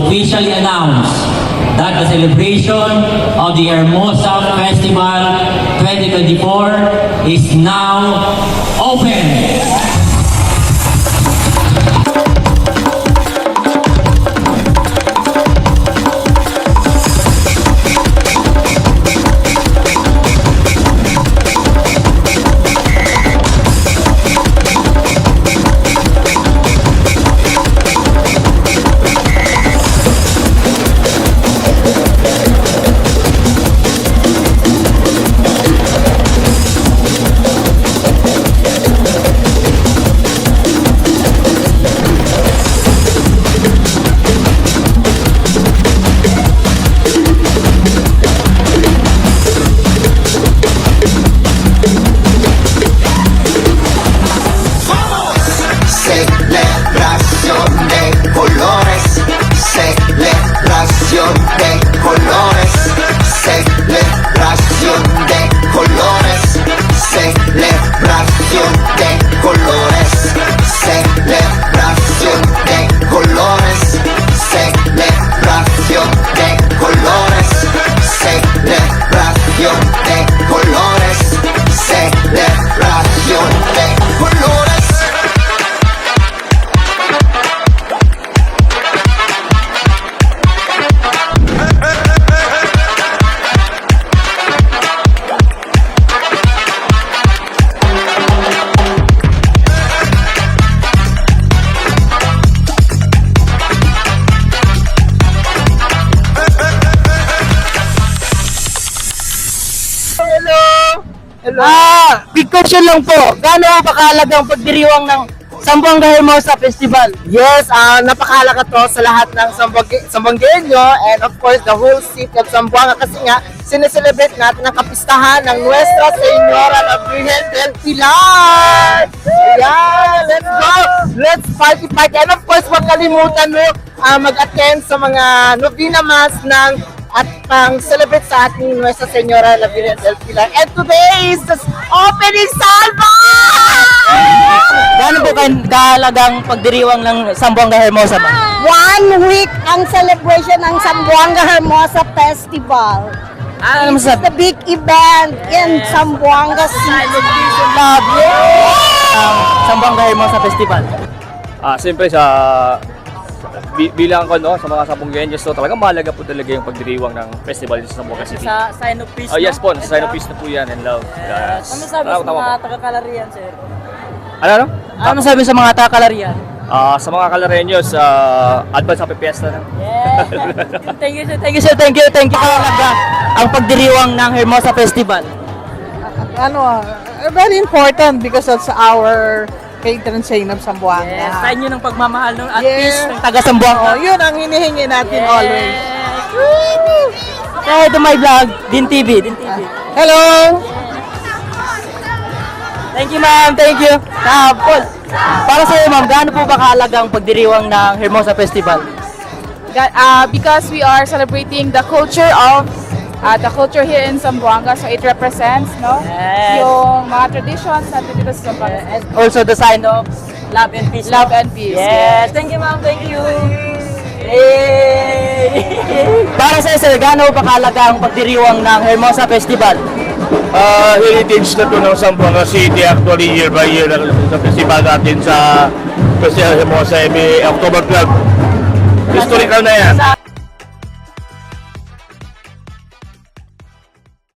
officially announce that the celebration of the Hermosa Festival 2024 is now open. Big question lang po. Gaano ba kahalaga ang pagdiriwang ng Zamboanga Hermosa Festival? Yes, napakahalaga to sa lahat ng Zamboangueño and of course the whole city of Zamboanga kasi nga sineselebrate natin ang kapistahan ng Nuestra Señora la Virgen del Pilar. Yeah, let's go! Let's party! And of course, huwag kalimutan mo mag-attend sa mga novena mass at pang-celebrate sa ating Nuestra Señora la Virgen del Pilar. And today is the opening salvo! Gaano po kahalagang pagdiriwang ng Zamboanga Hermosa, ma'am? 1 week ang celebration ng Zamboanga Hermosa Festival. Ano It's masasabi? the big event in Zamboanga City. Love you! Zamboanga Hermosa Festival. Siyempre bilang ko sa mga Zamboangueños, talagang mahalaga po talaga yung pagdiriwang ng festival sa Zamboanga City. Sa sign of peace, Yes po, no? sa sign of peace na po yan and love. Yes. Ano sabi sa mga taga-Calarian, sir? Ano? Ano sabi sa mga taga-Calarian? Sa mga Calareños, advance happy fiesta na. Yeah. Thank you, sir. Thank you, sir. Thank you. Thank you. Kahalaga ang pagdiriwang ng Hermosa Festival. Very important because it's our patron saint of Zamboanga. Yes, sign nyo ng pagmamahal ng at Yes. peace ng taga-Zamboanga. Yun ang hinihingi natin always. Say to my vlog, Din TV. Din TV. Hello! Thank you, ma'am. Thank you. Paul, para sa iyo, ma'am, gaano po ba kahalaga ang pagdiriwang ng Hermosa Festival? Because we are celebrating the culture here in Zamboanga, so it represents, no, Yes. yung mga traditions natin dito sa Zamboanga. And also the sign of love and peace. Love and peace. Yes. Thank you, ma'am. Thank you. Yay! Para sa iyo, sir, gaano pa kahalaga ang pagdiriwang ng Hermosa Festival? Heritage na ito ng Zamboanga City actually year by year sa festival natin sa Festival Hermosa October 12. Historical na yan.